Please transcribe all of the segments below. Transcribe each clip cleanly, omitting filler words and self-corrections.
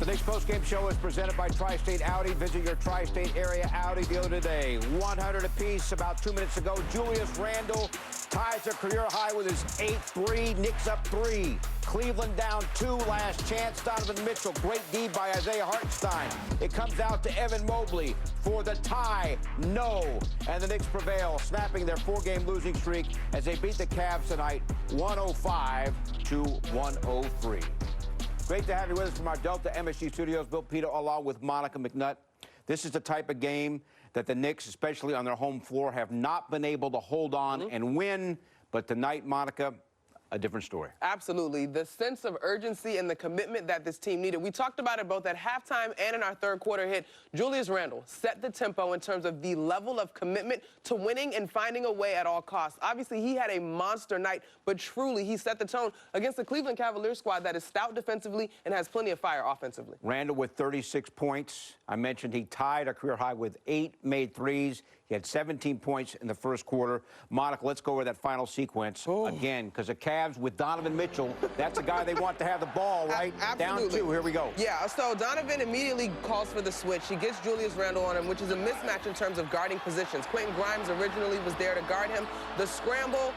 The Knicks postgame show is presented by Tri-State Audi. Visit your Tri-State area Audi dealer today. 100 apiece. About 2 minutes ago, Julius Randle ties a career high with his 8th. Knicks up 3. Cleveland down 2. Last chance. Donovan Mitchell. Great D by Isaiah Hartenstein. It comes out to Evan Mobley for the tie. No. And the Knicks prevail, snapping their 4-game losing streak as they beat the Cavs tonight, 105-103. Great to have you with us from our Delta MSG studios. Bill Pito along with Monica McNutt. This is the type of game that the Knicks, especially on their home floor, have not been able to hold on and win. But tonight, Monica, a different story. Absolutely. The sense of urgency and the commitment that this team needed. We talked about it both at halftime and in our third quarter hit. Julius Randle set the tempo in terms of the level of commitment to winning and finding a way at all costs. Obviously, he had a monster night, but truly he set the tone against the Cleveland Cavaliers squad that is stout defensively and has plenty of fire offensively. Randle with 36 points. I mentioned he tied a career high with 8 made threes. He had 17 points in the first quarter. Monica, let's go over that final sequence again, because the Cavs with Donovan Mitchell, that's a guy they want to have the ball, right? Absolutely. Down 2, here we go. Yeah, so Donovan immediately calls for the switch. He gets Julius Randle on him, which is a mismatch in terms of guarding positions. Quentin Grimes originally was there to guard him. The scramble,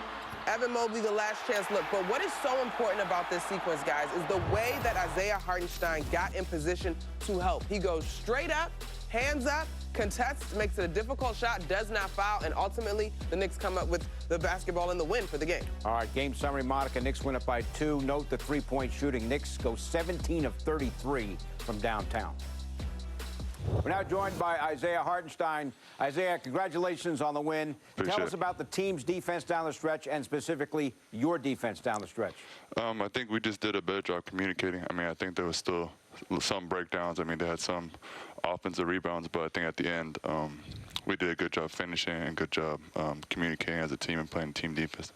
Evan Mobley, the last chance look. But what is so important about this sequence, guys, is the way that Isaiah Hartenstein got in position to help. He goes straight up, hands up, contests, makes it a difficult shot, does not foul, and ultimately the Knicks come up with the basketball and the win for the game. All right, game summary, Monica. Knicks win up by 2. Note the three-point shooting. Knicks go 17 of 33 from downtown. We're now joined by Isaiah Hartenstein. Isaiah, congratulations on the win. Tell us about the team's defense down the stretch and specifically your defense down the stretch. I think we just did a better job communicating. I mean, I think there was still some breakdowns. I mean, they had some offensive rebounds, but I think at the end we did a good job finishing and good job communicating as a team and playing team defense.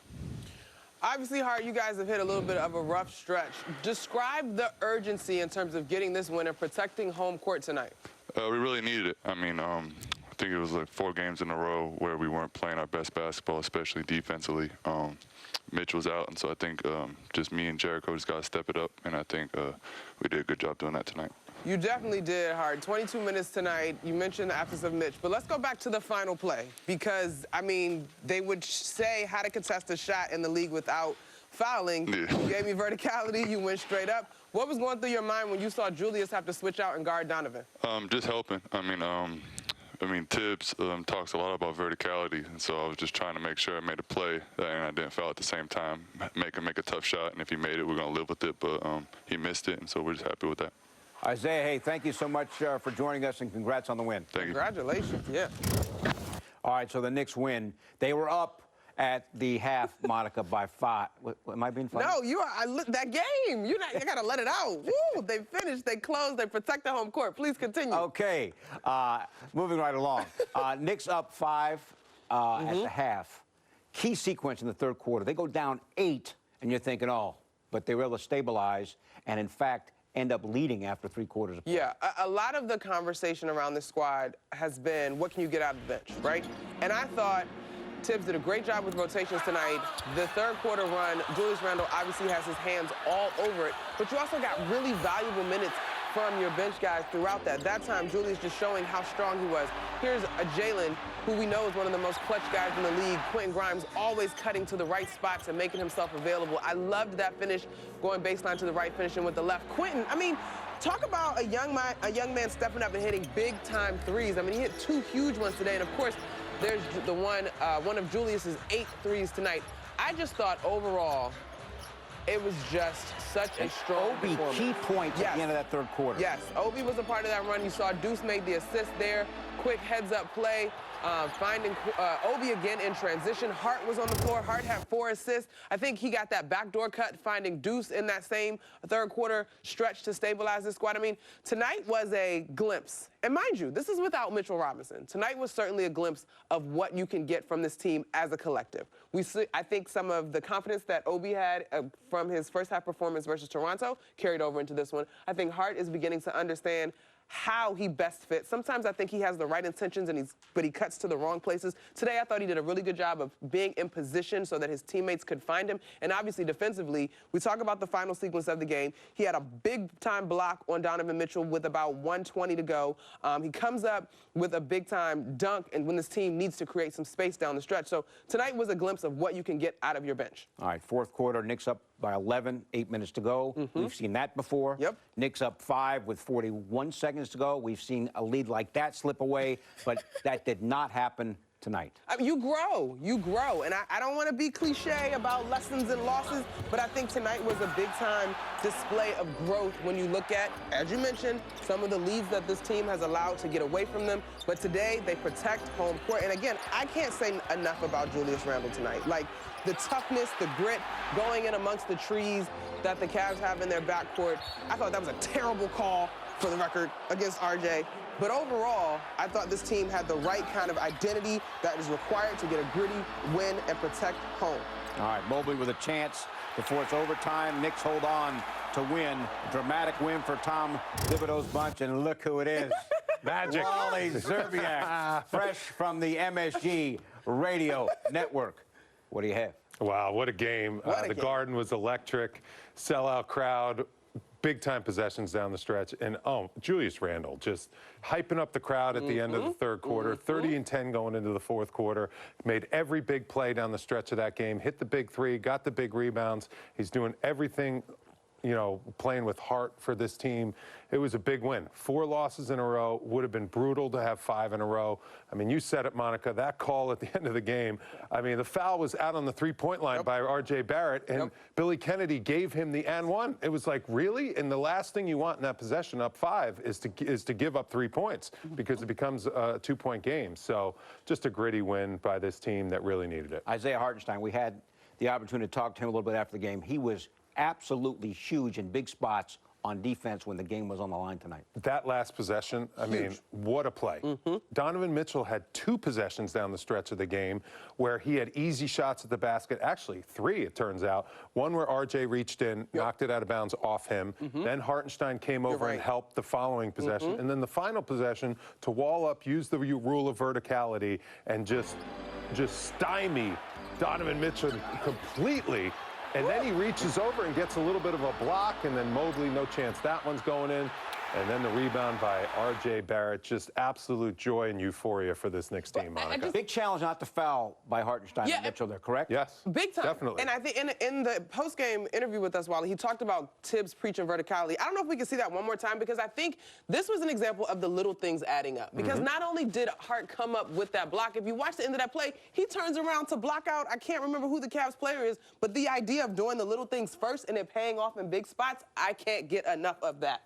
Obviously, Hart, you guys have hit a little bit of a rough stretch. Describe the urgency in terms of getting this win and protecting home court tonight. We really needed it. I mean, I think it was like 4 games in a row where we weren't playing our best basketball, especially defensively. Mitch was out, and so I think just me and Jericho just got to step it up, and I think we did a good job doing that tonight. You definitely did, Hart. 22 minutes tonight. You mentioned the absence of Mitch, but let's go back to the final play because, I mean, they would say how to contest a shot in the league without fouling. Yeah. You gave me verticality. You went straight up. What was going through your mind when you saw Julius have to switch out and guard Donovan? Just helping. I mean, Tibbs talks a lot about verticality, and so I was just trying to make sure I made a play and I didn't foul at the same time, make him make a tough shot, and if he made it, we're going to live with it, but he missed it, and so we're just happy with that. Isaiah, hey, thank you so much for joining us, and congrats on the win. Thank you. Congratulations, yeah. All right, so the Knicks win. They were up at the half, Monica, by 5. Am I being funny? No, you are. That game, you got to let it out. Woo, they finished, they closed, they protect the home court. Please continue. Okay, moving right along. Knicks up 5 at the half. Key sequence in the third quarter. They go down 8, and you're thinking, oh, but they were able to stabilize, and in fact, end up leading after 3 quarters of play. Yeah, a lot of the conversation around this squad has been, what can you get out of the bench, right? And I thought Tibbs did a great job with rotations tonight. The third quarter run, Julius Randle obviously has his hands all over it, but you also got really valuable minutes from your bench guys throughout that. That time, Julius just showing how strong he was. Here's a Jalen, who we know is one of the most clutch guys in the league. Quentin Grimes always cutting to the right spots and making himself available. I loved that finish, going baseline to the right, finishing with the left. Quentin, I mean, talk about a young man stepping up and hitting big-time threes. I mean, he hit 2 huge ones today, and of course, there's the one of Julius's 8 threes tonight. I just thought overall, it was just such a strong performance. Key points at the end of that third quarter. Yes, Obi was a part of that run. You saw Deuce made the assist there. Quick heads-up play, finding Obi again in transition. Hart was on the floor. Hart had 4 assists. I think he got that backdoor cut, finding Deuce in that same third quarter stretch to stabilize this squad. I mean, tonight was a glimpse. And mind you, this is without Mitchell Robinson. Tonight was certainly a glimpse of what you can get from this team as a collective. I think some of the confidence that Obi had from his first half performance versus Toronto carried over into this one. I think Hart is beginning to understand how he best fits. Sometimes I think he has the right intentions, but he cuts to the wrong places. Today, I thought he did a really good job of being in position so that his teammates could find him. And obviously, defensively, we talk about the final sequence of the game. He had a big-time block on Donovan Mitchell with about 1:20 to go. He comes up with a big-time dunk, and when this team needs to create some space down the stretch. So tonight was a glimpse of what you can get out of your bench. All right, fourth quarter, Knicks up by 11, 8 minutes to go. We've seen that before. Yep. Knicks up 5 with 41 seconds to go. We've seen a lead like that slip away, but that did not happen tonight. I mean, you grow. And I don't want to be cliche about lessons and losses, but I think tonight was a big-time display of growth when you look at, as you mentioned, some of the leads that this team has allowed to get away from them. But today, they protect home court. And again, I can't say enough about Julius Randle tonight. Like, the toughness, the grit, going in amongst the trees that the Cavs have in their backcourt. I thought that was a terrible call, for the record, against RJ. But overall, I thought this team had the right kind of identity that is required to get a gritty win and protect home. All right, Mobley with a chance before it's overtime. Knicks hold on to win. A dramatic win for Tom Thibodeau's bunch, and look who it is. Magic. Wally Zerbiak, fresh from the MSG Radio Network. What do you have? Wow, what a game. The Garden was electric, sellout crowd, big-time possessions down the stretch. And, Julius Randle just hyping up the crowd at the end of the third quarter, 30 and 10 going into the fourth quarter, made every big play down the stretch of that game, hit the big three, got the big rebounds. He's doing everything, you know, playing with heart for this team. It was a big win. 4 losses in a row. Would have been brutal to have 5 in a row. I mean, you said it, Monica, that call at the end of the game. I mean, the foul was out on the three-point line by R.J. Barrett, and Billy Kennedy gave him the and one. It was like, really? And the last thing you want in that possession up 5 is to give up 3 points because it becomes a 2-point game. So just a gritty win by this team that really needed it. Isaiah Hartenstein, we had the opportunity to talk to him a little bit after the game. He was absolutely huge in big spots on defense when the game was on the line tonight. That last possession, I mean, what a play. Donovan Mitchell had 2 possessions down the stretch of the game where he had easy shots at the basket. Actually, 3, it turns out. One where RJ reached in, knocked it out of bounds off him. Then Hartenstein came over and helped the following possession. And then the final possession to wall up, use the rule of verticality, and just stymie Donovan Mitchell completely. And then he reaches over and gets a little bit of a block, and then Mobley, no chance that one's going in. And then the rebound by R.J. Barrett, just absolute joy and euphoria for this Knicks team, Monica. Big challenge not to foul by Hartenstein and Mitchell there, correct? Yes. Big time. Definitely. And I think in the post-game interview with us, Wally, he talked about Tibbs preaching verticality. I don't know if we can see that one more time, because I think this was an example of the little things adding up. Because not only did Hart come up with that block, if you watch the end of that play, he turns around to block out, I can't remember who the Cavs player is, but the idea of doing the little things first and it paying off in big spots, I can't get enough of that.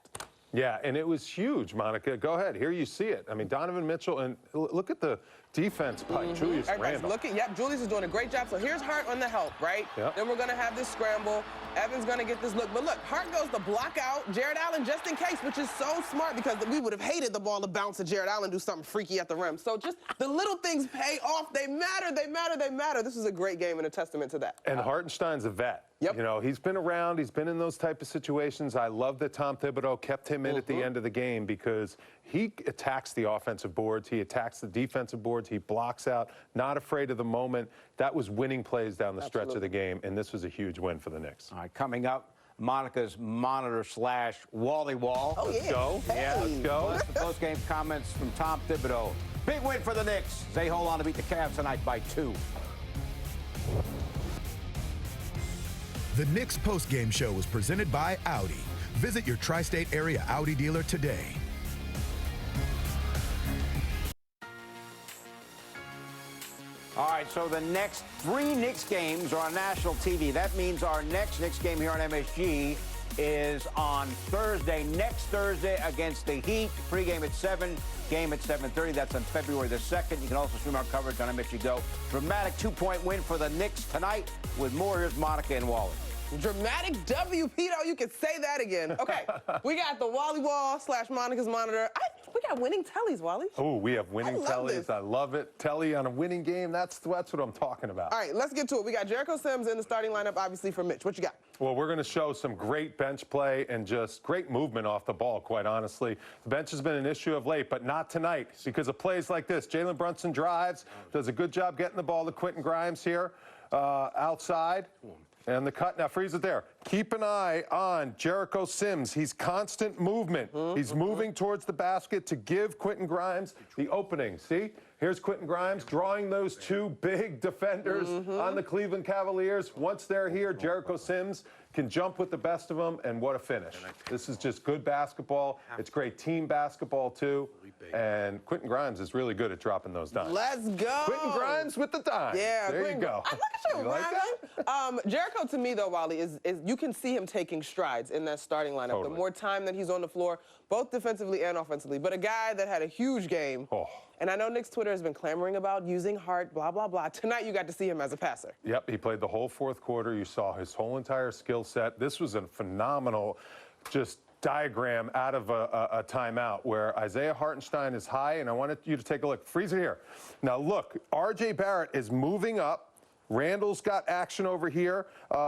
Yeah, and it was huge, Monica. Go ahead. Here you see it. I mean, Donovan Mitchell, and look at the defense by Julius Randle. Julius is doing a great job. So here's Hart on the help, right? Then we're going to have this scramble. Evan's going to get this look. But look, Hart goes to block out Jared Allen just in case, which is so smart because we would have hated the ball to bounce to Jared Allen, do something freaky at the rim. So just the little things pay off. They matter, they matter, they matter. This is a great game and a testament to that. And Hartenstein's a vet. You know, he's been around. He's been in those type of situations. I love that Tom Thibodeau kept him in at the end of the game because he attacks the offensive boards. He attacks the defensive boards. He blocks out, not afraid of the moment. That was winning plays down the stretch of the game, and this was a huge win for the Knicks. All right, coming up, Monica's monitor/Wally Wall. Oh, Let's go. Yeah, let's go. That's the post-game comments from Tom Thibodeau. Big win for the Knicks. They hold on to beat the Cavs tonight by 2. The Knicks postgame show was presented by Audi. Visit your tri-state area Audi dealer today. All right, so the next 3 Knicks games are on national TV. That means our next Knicks game here on MSG is on Thursday, next Thursday against the Heat. Pre-game at 7, game at 7:30. That's on February the 2nd. You can also stream our coverage on MSG Go. Dramatic 2-point win for the Knicks tonight. With more, here's Monica and Wally. Dramatic W, Pito. You can say that again. Okay, we got the Wally Wall / Monica's monitor. We got winning tellies, Wally. Oh, we have winning tellies. This. I love it. Telly on a winning game. That's what I'm talking about. All right, let's get to it. We got Jericho Sims in the starting lineup, obviously, for Mitch. What you got? Well, we're going to show some great bench play and just great movement off the ball, quite honestly. The bench has been an issue of late, but not tonight because of plays like this. Jalen Brunson drives, does a good job getting the ball to Quentin Grimes here outside. And the cut, now freeze it there. Keep an eye on Jericho Sims. He's constant movement. He's moving towards the basket to give Quentin Grimes the opening. See? Here's Quentin Grimes drawing those two big defenders on the Cleveland Cavaliers. Once they're here, Jericho Sims can jump with the best of them, and what a finish. This is just good basketball. It's great team basketball, too. And Quentin Grimes is really good at dropping those dimes. Let's go. Quentin Grimes with the dime. Yeah, there you go. Look at you, Grimes. Jericho, to me, though, Wally, is you can see him taking strides in that starting lineup. Totally. The more time that he's on the floor, both defensively and offensively. But a guy that had a huge game. And I know Knicks Twitter has been clamoring about using Hart, blah, blah, blah. Tonight, you got to see him as a passer. Yep, he played the whole fourth quarter. You saw his whole entire skill set. This was a phenomenal just diagram out of a timeout where Isaiah Hartenstein is high, and I wanted you to take a look. Freeze it here. Now, look, R.J. Barrett is moving up. Randall's got action over here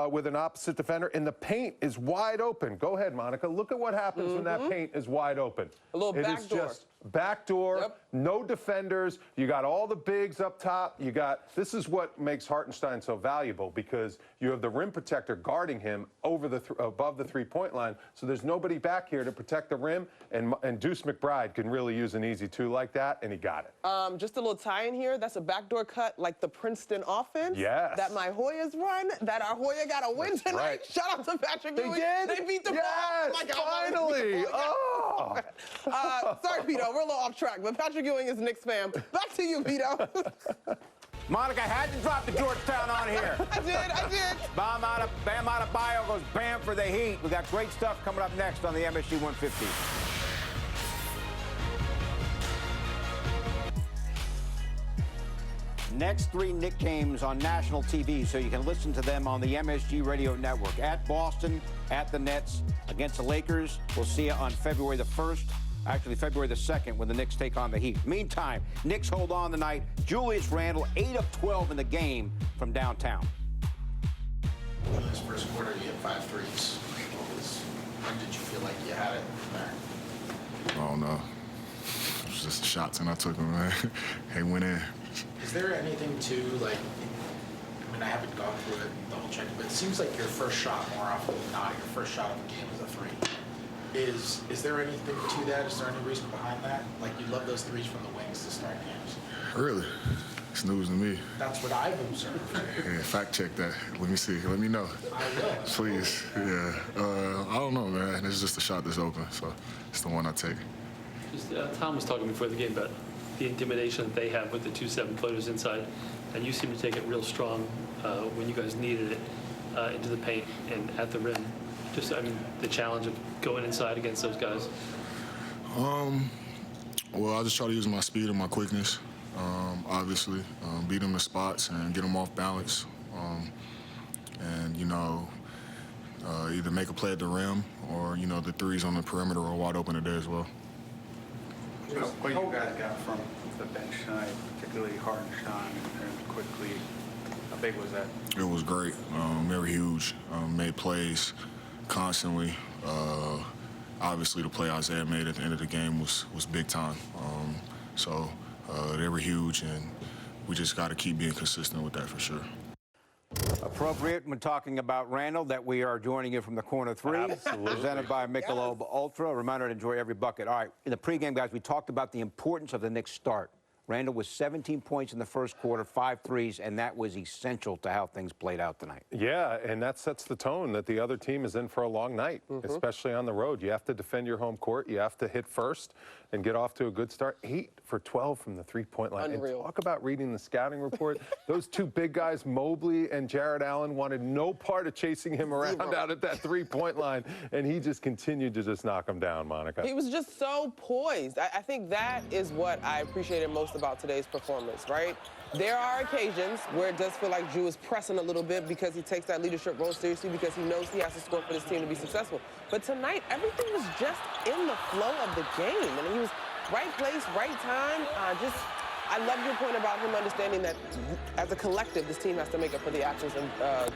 with an opposite defender, and the paint is wide open. Go ahead, Monica. Look at what happens when that paint is wide open. A little It back is door. just back door, no defenders. You got all the bigs up top. This is what makes Hartenstein so valuable because you have the rim protector guarding him over above the three-point line, so there's nobody back here to protect the rim, and Deuce McBride can really use an easy two like that, and he got it. Just a little tie in here. That's a backdoor cut like the Princeton offense. Yes. That my Hoyas run, that our Hoya got a win tonight. Right. Shout out to Patrick They Ewing. did? They beat the Yes, ball. Oh my God, finally. Oh. Sorry, Pito. We're a little off track, but Patrick Ewing is a Knicks fan. Back to you, Pito. Monica had to drop the Georgetown on here. I did. Bam Adebayo goes bam for the Heat. We got great stuff coming up next on the MSG 150. Next three Knicks games on national TV, so you can listen to them on the MSG Radio Network. At Boston, at the Nets, against the Lakers. We'll see you on February the 1st. Actually, February the 2nd, when the Knicks take on the Heat. Meantime, Knicks hold on tonight. Julius Randle, 8 of 12 in the game from downtown. In this first quarter, you hit 5 threes. When did you feel like you had it there? I don't know. It was just shots, and I took them, man. They went in. Is there anything to, like, I mean, I haven't gone through it double check, but it seems like your first shot, more often than not, your first shot of the game is a 3. Is there anything to that? Is there any reason behind that? Like, you love those threes from the wings to start games. Really? It's news to me. That's what I've observed. Yeah, fact check that. Let me see. Let me know. I will. Please. Yeah. I don't know, man. It's just a shot that's open, so it's the one I take. Tom was talking before the game about the intimidation that they have with the 2 7-footers inside, and you seem to take it real strong when you guys needed it into the paint and at the rim. Just, I mean, the challenge of going inside against those guys. Well, I just try to use my speed and my quickness, obviously, beat them to spots and get them off balance, and either make a play at the rim or the threes on the perimeter are wide open today as well. What you guys got from the bench tonight, particularly Hartenstein and quickly, how big was that? It was great. They were huge. Made plays constantly. Obviously, the play Isaiah made at the end of the game was big time. So they were huge, and we just got to keep being consistent with that for sure. Appropriate when talking about Randall that we are joining you from the corner 3. Absolutely. Presented by Michelob Ultra. A reminder to enjoy every bucket. All right, in the pregame, guys, we talked about the importance of the Knicks start. Randall was 17 points in the first quarter, 5 threes, and that was essential to how things played out tonight. Yeah, and that sets the tone that the other team is in for a long night, especially on the road. You have to defend your home court. You have to hit first and get off to a good start. 8 for 12 from the three-point line. Unreal. And talk about reading the scouting report. Those 2 big guys, Mobley and Jared Allen, wanted no part of chasing him around out at that three-point line, and he just continued to just knock him down, Monica. He was just so poised. I think that is what I appreciated most about today's performance, right? There are occasions where it does feel like Drew is pressing a little bit because he takes that leadership role seriously because he knows he has to score for this team to be successful. But tonight, everything was just in the flow of the game, and he was right place, right time. I love your point about him understanding that as a collective, this team has to make up for the absence of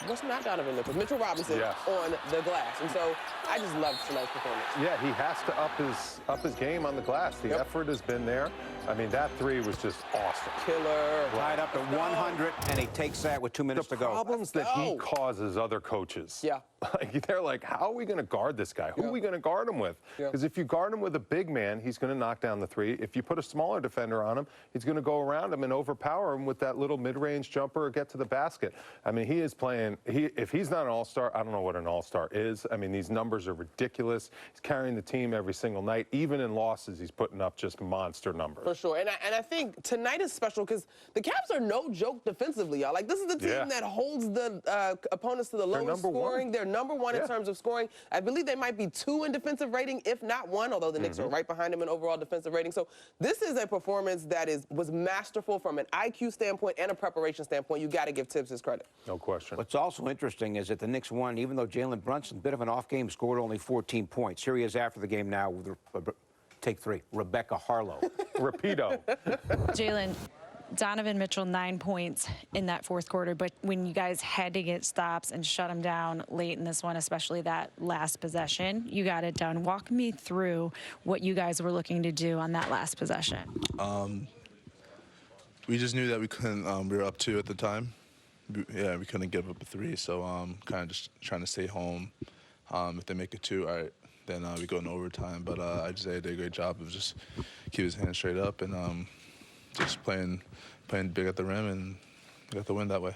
what's not Donovan Mitchell, Mitchell Robinson on the glass. And so I just love tonight's performance. Yeah, he has to up his game on the glass. The effort has been there. I mean, that three was just awesome. Killer. Tied up at 100, and he takes that with 2 minutes to go. The problems that he causes other coaches. Yeah. Like, they're like, how are we going to guard this guy? Who are we going to guard him with? Because if you guard him with a big man, he's going to knock down the three. If you put a smaller defender on him, he's going to go around him and overpower him with that little mid-range jumper or get to the basket. I mean, he is playing, if he's not an all-star, I don't know what an all-star is. I mean, these numbers are ridiculous. He's carrying the team every single night. Even in losses, he's putting up just monster numbers. For sure. And I think tonight is special because the Cavs are no joke defensively, y'all. Like, this is the team that holds the opponents to the lowest scoring. They're number one in terms of scoring. I believe they might be 2 in defensive rating, if not 1, although the Knicks are right behind them in overall defensive rating. So this is a performance that was masterful from an IQ standpoint and a preparation standpoint. You got to give Tibbs his credit. No question. What's also interesting is that the Knicks won, even though Jalen Brunson, a bit of an off game, scored only 14 points. Here he is after the game now with take 3, Rebecca Harlow. Rapido. Jalen, Donovan Mitchell, 9 points in that fourth quarter, but when you guys had to get stops and shut him down late in this one, especially that last possession, you got it done. Walk me through what you guys were looking to do on that last possession. We just knew that we couldn't, we were up 2 at the time. Yeah, we couldn't give up a 3, so kind of just trying to stay home. If they make it 2, all right, then we go into overtime. But I'd say they did a great job of just keep his hands straight up and just playing big at the rim and got the win that way.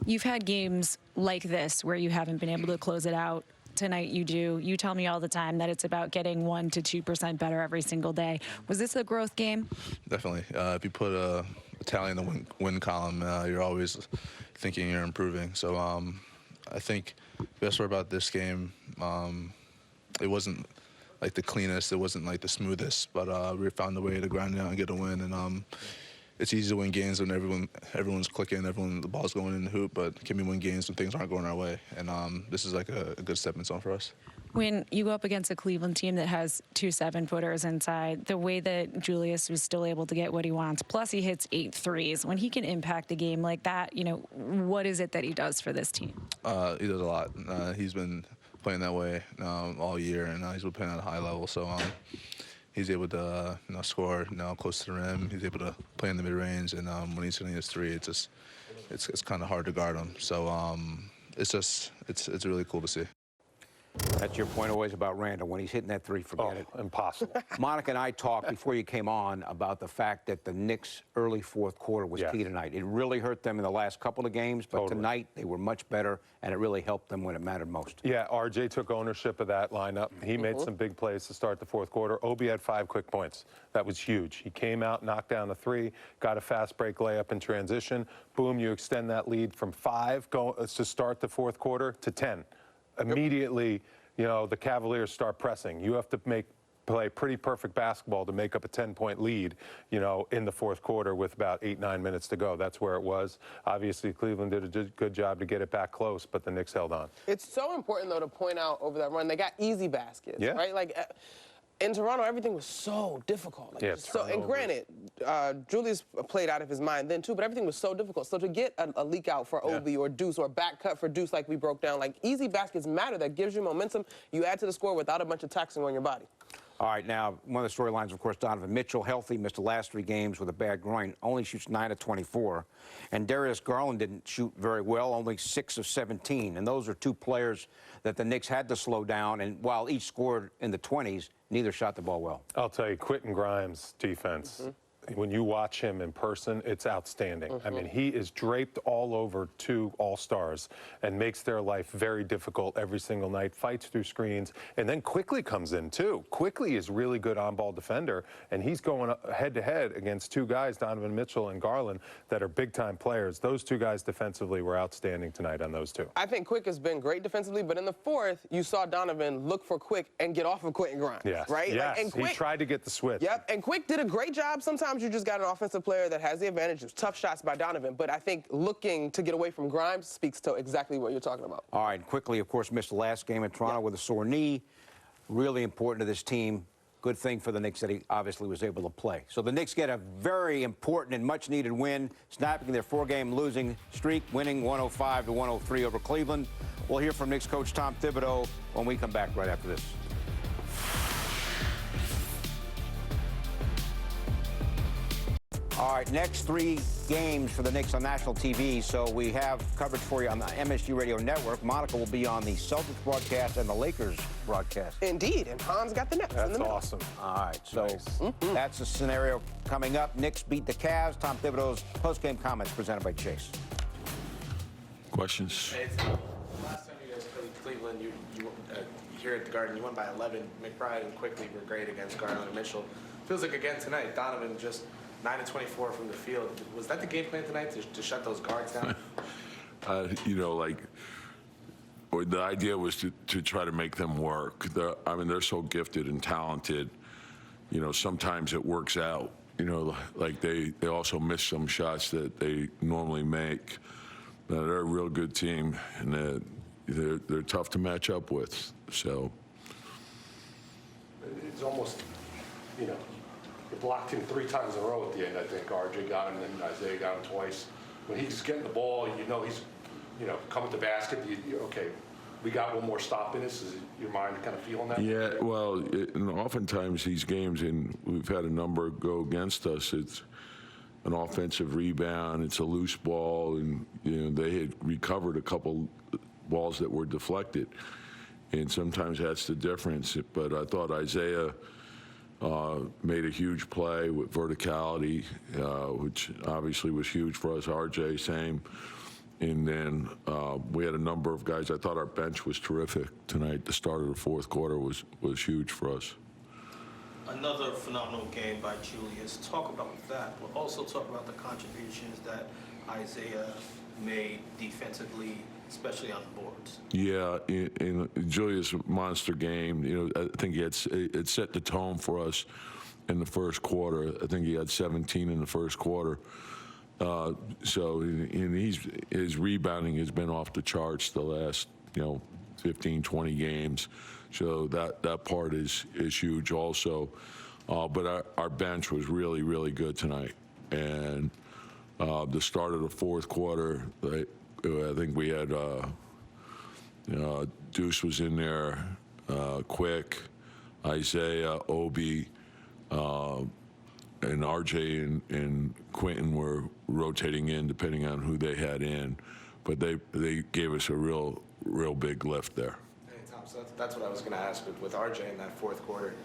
You've had games like this where you haven't been able to close it out. Tonight you do. You tell me all the time that it's about getting 1% to 2% better every single day. Was this a growth game? Definitely. If you put a tally in the win column, you're always thinking you're improving. So I think the best part about this game, it wasn't like the cleanest, it wasn't like the smoothest, but we found a way to grind it out and get a win. And it's easy to win games when everyone's clicking, the ball's going in the hoop, but can we win games when things aren't going our way? And this is like a good stepping stone for us. When you go up against a Cleveland team that has 2 7-footers inside, the way that Julius was still able to get what he wants, plus he hits 8 threes, when he can impact the game like that, you know, what is it that he does for this team? He does a lot. He's been playing that way all year, and he's been playing at a high level. So he's able to score close to the rim. He's able to play in the mid-range, and when he's hitting his 3, it's kind of hard to guard him. So it's really cool to see. That's your point always about Randall. When he's hitting that 3, forget it. Impossible. Monica and I talked before you came on about the fact that the Knicks' early fourth quarter was key tonight. It really hurt them in the last couple of games, but tonight they were much better, and it really helped them when it mattered most. Yeah, RJ took ownership of that lineup. He made some big plays to start the fourth quarter. Obi had 5 quick points. That was huge. He came out, knocked down a 3, got a fast break layup in transition. Boom, you extend that lead from 5 to start the fourth quarter to 10. Immediately, you know, the Cavaliers start pressing. You have to play pretty perfect basketball to make up a 10-point lead, you know, in the fourth quarter with about 8-9 minutes to go. That's where it was. Obviously, Cleveland did a good job to get it back close, but the Knicks held on. It's so important, though, to point out over that run, they got easy baskets, right? Like, in Toronto, everything was so difficult. Like, and granted, Julius played out of his mind then, too, but everything was so difficult. So to get a leak out for Obi or Deuce or a back cut for Deuce like we broke down, like, easy baskets matter. That gives you momentum. You add to the score without a bunch of taxing on your body. All right, now, one of the storylines, of course, Donovan Mitchell, healthy, missed the last 3 games with a bad groin, only shoots 9 of 24. And Darius Garland didn't shoot very well, only 6 of 17. And those are 2 players that the Knicks had to slow down, and while each scored in the 20s, neither shot the ball well. I'll tell you, Quentin Grimes' defense, when you watch him in person, it's outstanding. I mean, he is draped all over 2 all-stars and makes their life very difficult every single night, fights through screens, and then Quickly comes in, too. Quickly is really good on-ball defender, and he's going head-to-head against 2 guys, Donovan Mitchell and Garland, that are big-time players. Those 2 guys defensively were outstanding tonight on those 2. I think Quick has been great defensively, but in the fourth, you saw Donovan look for Quick and get off of Quentin Grimes, right? Yes, like, and Quick, he tried to get the switch. Yep, and Quick did a great job. Sometimes you just got an offensive player that has the advantage. It was tough shots by Donovan, but I think looking to get away from Grimes speaks to exactly what you're talking about. All right, Quickly, of course, missed the last game in Toronto with a sore knee. Really important to this team. good thing for the Knicks that he obviously was able to play. So the Knicks get a very important and much-needed win, snapping their 4-game losing streak, winning 105-103 over Cleveland. We'll hear from Knicks coach Tom Thibodeau when we come back right after this. All right, next 3 games for the Knicks on national TV. So we have coverage for you on the MSG Radio Network. Monica will be on the Celtics broadcast and the Lakers broadcast. Indeed, and Hans got the Nets in the That's middle. awesome. All right, so that's the scenario coming up. Knicks beat the Cavs. Tom Thibodeau's post-game comments presented by Chase. Questions? Hey, last time you guys played Cleveland, you here at the Garden, you won by 11. McBride and Quickly were great against Garland and Mitchell. Feels like again tonight, Donovan just 9-24 from the field. Was that the game plan tonight, to shut those guards down? Or the idea was to try to make them work. They're so gifted and talented. Sometimes it works out. Like they also miss some shots that they normally make. They're a real good team, and they're tough to match up with. So It's almost, you blocked him 3 times in a row at the end, I think. RJ got him, and then Isaiah got him twice. When he's getting the ball, he's, coming to the basket, okay, we got one more stop in us. Is your mind kind of feeling that? yeah, well, and oftentimes these games, and we've had a number go against us. It's an offensive rebound. It's a loose ball, and they had recovered a couple balls that were deflected, and sometimes that's the difference. But I thought Isaiah made a huge play with verticality, which obviously was huge for us. RJ, same. And then we had a number of guys. I thought our bench was terrific tonight. The start of the 4th quarter was huge for us. Another phenomenal game by Julius. Talk about that, but also talk about the contributions that Isaiah made defensively, especially on the boards. Yeah, in Julius' monster game, I think it set the tone for us in the first quarter. I think he had 17 in the first quarter. His rebounding has been off the charts the last, 15, 20 games. So that part is huge also. But our bench was really, really good tonight. And the start of the 4th quarter, I think we had Deuce was in there, Quick, Isaiah, Obi, and RJ and Quentin were rotating in depending on who they had in. But they gave us a real big lift there. Hey, Tom, so that's what I was going to ask with RJ in that 4th quarter.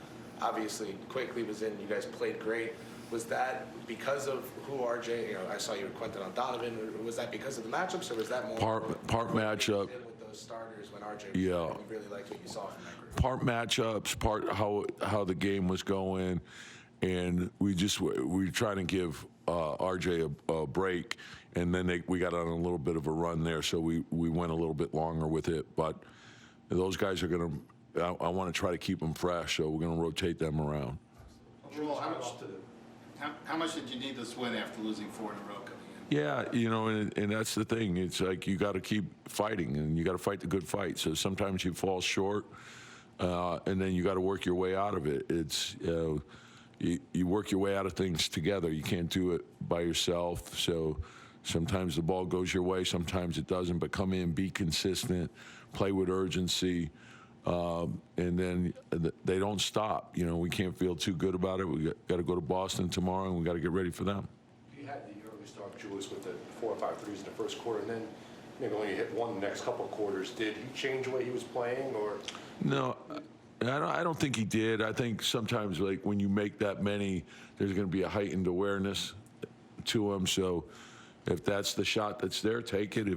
Obviously, Quickly was in. You guys played great. Was that because of who RJ, I saw you with Quentin on Donovan. Was that because of the matchups, or was that more part matchup? With those starters when RJ was Yeah. there, you really liked what you saw from that group? Part matchups, part how the game was going, and we were trying to give RJ a break, and then we got on a little bit of a run there, so we went a little bit longer with it. But those guys are going to, I want to try to keep them fresh, so we're going to rotate them around. Joel, how much did you need this win after losing 4 in a row coming in? Yeah, and that's the thing. It's like you got to keep fighting, and you got to fight the good fight. So sometimes you fall short, and then you got to work your way out of it. It's you work your way out of things together. You can't do it by yourself. So sometimes the ball goes your way, sometimes it doesn't. But come in, be consistent, play with urgency. And then they don't stop. We can't feel too good about it. We got to go to Boston tomorrow, and we got to get ready for them. You had the early start, Julius, with the 4 or 5 threes in the first quarter, and then maybe only hit one the next couple of quarters. Did he change the way he was playing, or? No, I don't think he did. I think sometimes, like when you make that many, there's going to be a heightened awareness to him. So if that's the shot that's there, take it.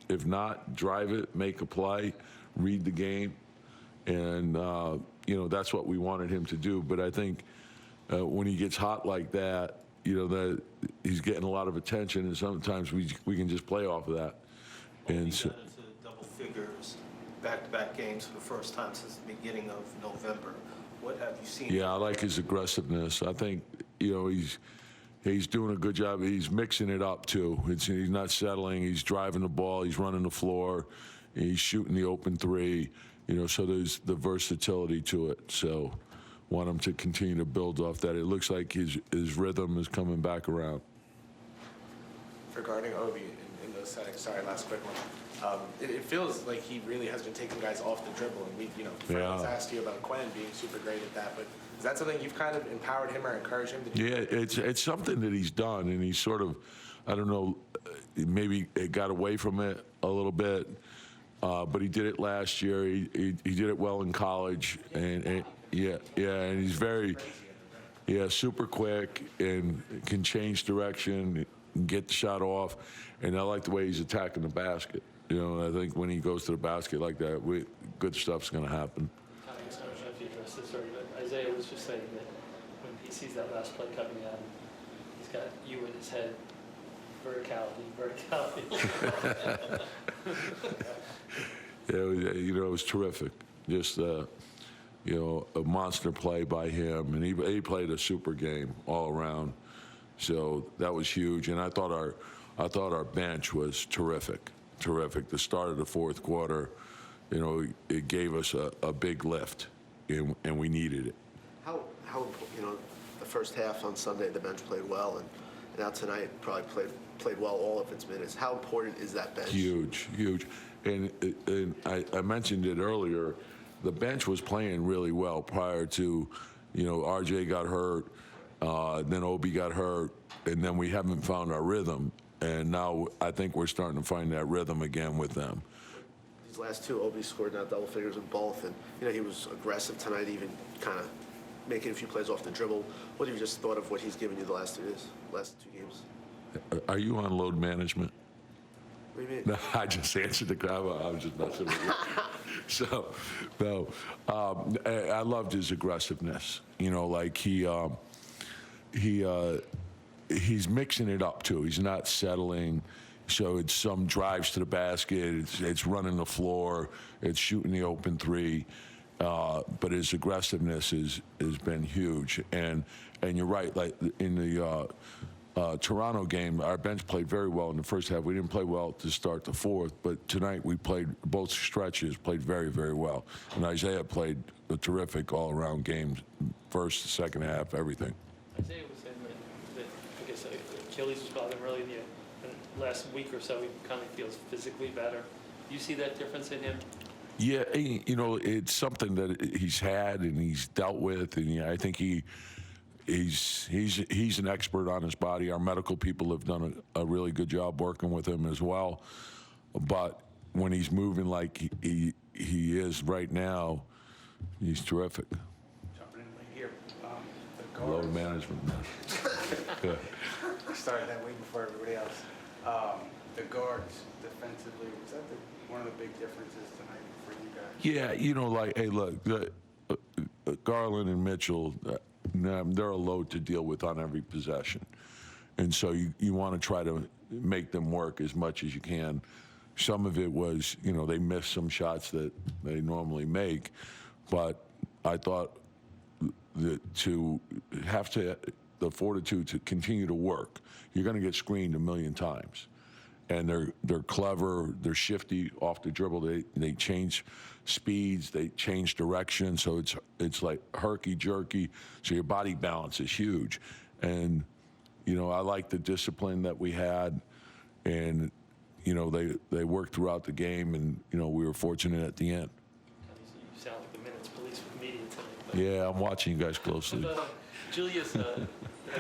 If not, drive it, make a play, read the game. And, that's what we wanted him to do. But I think when he gets hot like that, that he's getting a lot of attention, and sometimes we can just play off of that. And so, got into double figures, back-to-back games for the first time since the beginning of November. What have you seen? Yeah, I like his aggressiveness. I think, he's doing a good job. He's mixing it up, too. He's not settling. He's driving the ball. He's running the floor. He's shooting the open 3. So there's the versatility to it. So want him to continue to build off that. It looks like his rhythm is coming back around. Regarding Obi in those settings, sorry, last quick one. It feels like he really has been taking guys off the dribble, and Fred's asked you about Quinn being super great at that, but is that something you've kind of empowered him or encouraged him to do? Yeah, it's something that he's done, and he's sort of, I don't know, maybe it got away from it a little bit, but he did it last year. He did it well in college, and he's very, super quick and can change direction, and get the shot off, and I like the way he's attacking the basket. I think when he goes to the basket like that, good stuff's going to happen. I don't know if you addressed this already, but Isaiah was just saying that when he sees that last play coming at him, he's got you in his head. Verticality. It was terrific. Just, a monster play by him, and he played a super game all around. So that was huge, and I thought our bench was terrific. The start of the fourth quarter, it gave us a big lift, and we needed it. How the first half on Sunday the bench played well, and now tonight probably played well all of its minutes. How important is that bench? Huge. And I mentioned it earlier. The bench was playing really well prior to, RJ got hurt, then Obi got hurt, and then we haven't found our rhythm. And now I think we're starting to find that rhythm again with them. These last two, Obi scored now double figures in both, and he was aggressive tonight, even kind of making a few plays off the dribble. What have you just thought of what he's given you the last two games? Are you on load management? What do you mean? No, I just answered the crowd. I was just messing with you. So, no, I loved his aggressiveness. He's mixing it up too. He's not settling. So it's some drives to the basket. It's running the floor. It's shooting the open three. But his aggressiveness has been huge. And you're right. Like in the Toronto game, our bench played very well in the first half. We didn't play well to start the fourth, but tonight we played both stretches, played very, very well. And Isaiah played a terrific all-around game, first, second half, everything. Isaiah was saying that I guess Achilles was bothering him early in the last week or so. He kind of feels physically better. Do you see that difference in him? Yeah, it's something that he's had and he's dealt with, and I think he's an expert on his body. Our medical people have done a really good job working with him as well. But when he's moving like he is right now, he's terrific. Jumping in right here. The Load guards. management. I started that way before everybody else. The guards defensively, was that one of the big differences tonight for you guys? Yeah, hey, look, Garland and Mitchell, they're a load to deal with on every possession. And so you want to try to make them work as much as you can. Some of it was, they missed some shots that they normally make. But I thought that to have the fortitude to continue to work, you're going to get screened a million times. And they're clever, they're shifty off the dribble. They change speeds, they change direction, so it's like herky-jerky. So your body balance is huge. And, I like the discipline that we had. And, they worked throughout the game, and, we were fortunate at the end. You sound like the minutes police with media tonight. Yeah, I'm watching you guys closely. Julius had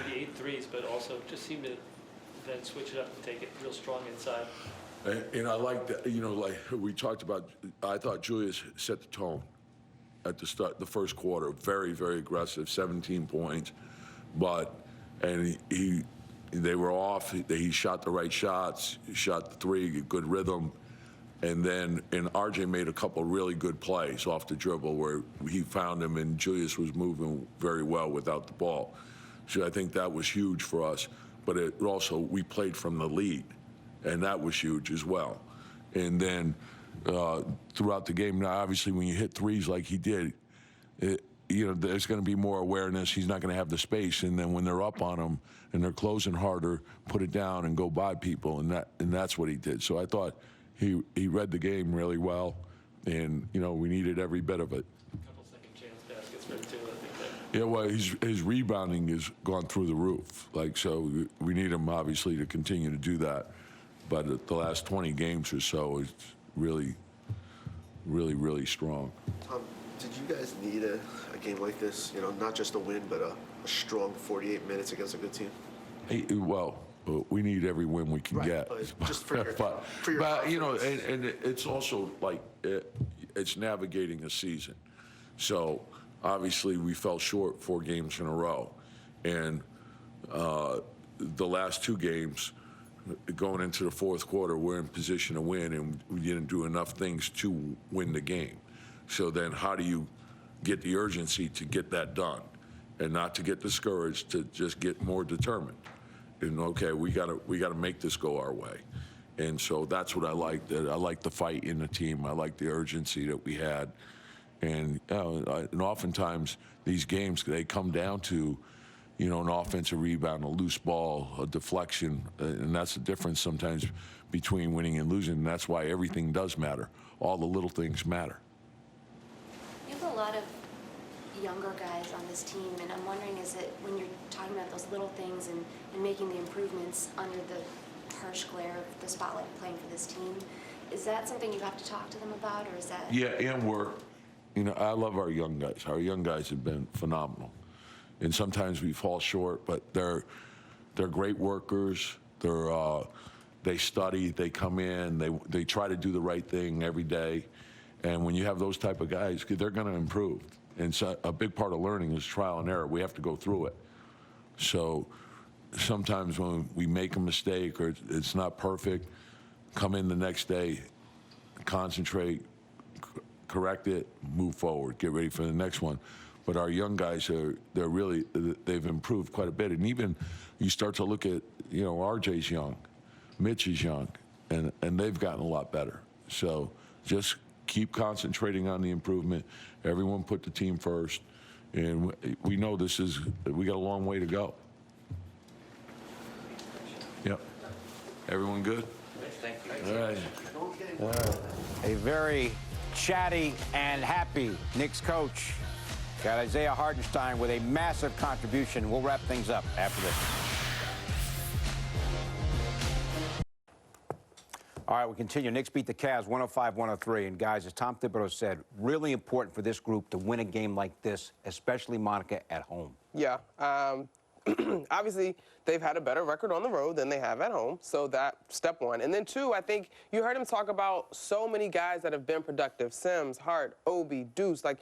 the 8 threes, but also just seemed to then switch it up and take it real strong inside. And I like that, like we talked about, I thought Julius set the tone at the start, the first quarter. Very, very aggressive, 17 points. And they were off. He shot the right shots, shot the three, good rhythm. And RJ made a couple really good plays off the dribble where he found him, and Julius was moving very well without the ball. So I think that was huge for us. But it also, we played from the lead, and that was huge as well. And then throughout the game, now obviously when you hit threes like he did, there's going to be more awareness. He's not going to have the space. And then when they're up on him and they're closing harder, put it down and go by people, and that's what he did. So I thought he read the game really well, and we needed every bit of it. A couple second chance baskets for him too. I think that Yeah, well, his rebounding has gone through the roof. Like, so we need him, obviously, to continue to do that. But the last 20 games or so is really, really, really strong. Did you guys need a game like this? You know, not just a win, but a strong 48 minutes against a good team? Hey, well, we need every win we can get. But just for your, but you know, and it's also like it's navigating a season. So obviously we fell short 4 games in a row, and the last 2 games going into the fourth quarter, we're in position to win, and we didn't do enough things to win the game. So then how do you get the urgency to get that done and not to get discouraged, to just get more determined? And okay, we gotta make this go our way. And so that's what I like. That I like the fight in the team. I like the urgency that we had. And oftentimes these games, they come down to, you know, an offensive rebound, a loose ball, a deflection, and that's the difference sometimes between winning and losing. And that's why everything does matter. All the little things matter. You have a lot of younger guys on this team, and I'm wondering, is it when you're talking about those little things and making the improvements under the harsh glare of the spotlight playing for this team, is that something you have to talk to them about, or is that? Yeah, and you know, I love our young guys. Our young guys have been phenomenal. And sometimes we fall short, but they're great workers. They study, they come in, they try to do the right thing every day. And when you have those type of guys, they're going to improve. And so a big part of learning is trial and error. We have to go through it. So sometimes when we make a mistake or it's not perfect, come in the next day, concentrate, correct it, move forward, get ready for the next one. But our young guys they've improved quite a bit. And even you start to look at, you know, RJ's young, Mitch is young, and they've gotten a lot better. So just keep concentrating on the improvement. Everyone put the team first. And we know we got a long way to go. Yep. Everyone good? Thank you. All right. All right. A very chatty and happy Knicks coach. Got Isaiah Hartenstein with a massive contribution. We'll wrap things up after this. All right, we continue. Knicks beat the Cavs 105-103. And guys, as Tom Thibodeau said, really important for this group to win a game like this, especially, Monica, at home. Yeah. Obviously, they've had a better record on the road than they have at home, so that's step one. And then two, I think you heard him talk about so many guys that have been productive. Sims, Hart, Obi, Deuce. Like,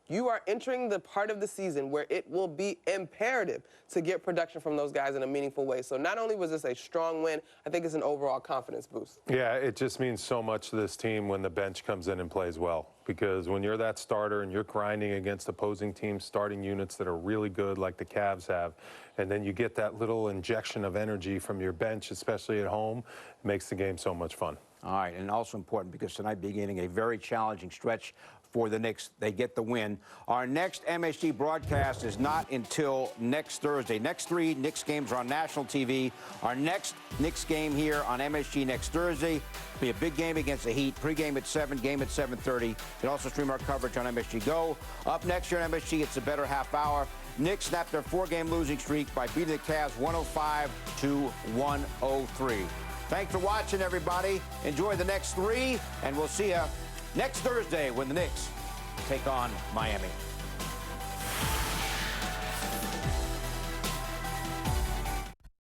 you are entering the part of the season where it will be imperative to get production from those guys in a meaningful way. So not only was this a strong win, I think it's an overall confidence boost. Yeah, it just means so much to this team when the bench comes in and plays well. Because when you're that starter and you're grinding against opposing teams, starting units that are really good like the Cavs have, and then you get that little injection of energy from your bench, especially at home, it makes the game so much fun. All right, and also important because tonight beginning a very challenging stretch for the Knicks. They get the win. Our next MSG broadcast is not until next Thursday. Next 3 Knicks games are on national TV. Our next Knicks game here on MSG next Thursday. Be a big game against the Heat. Pre-game at 7, game at 7:30. You can also stream our coverage on MSG Go. Up next here on MSG, it's a better half hour. Knicks snapped their 4-game losing streak by beating the Cavs 105-103. Thanks for watching, everybody. Enjoy the next 3, and we'll see you next Thursday when the Knicks take on Miami.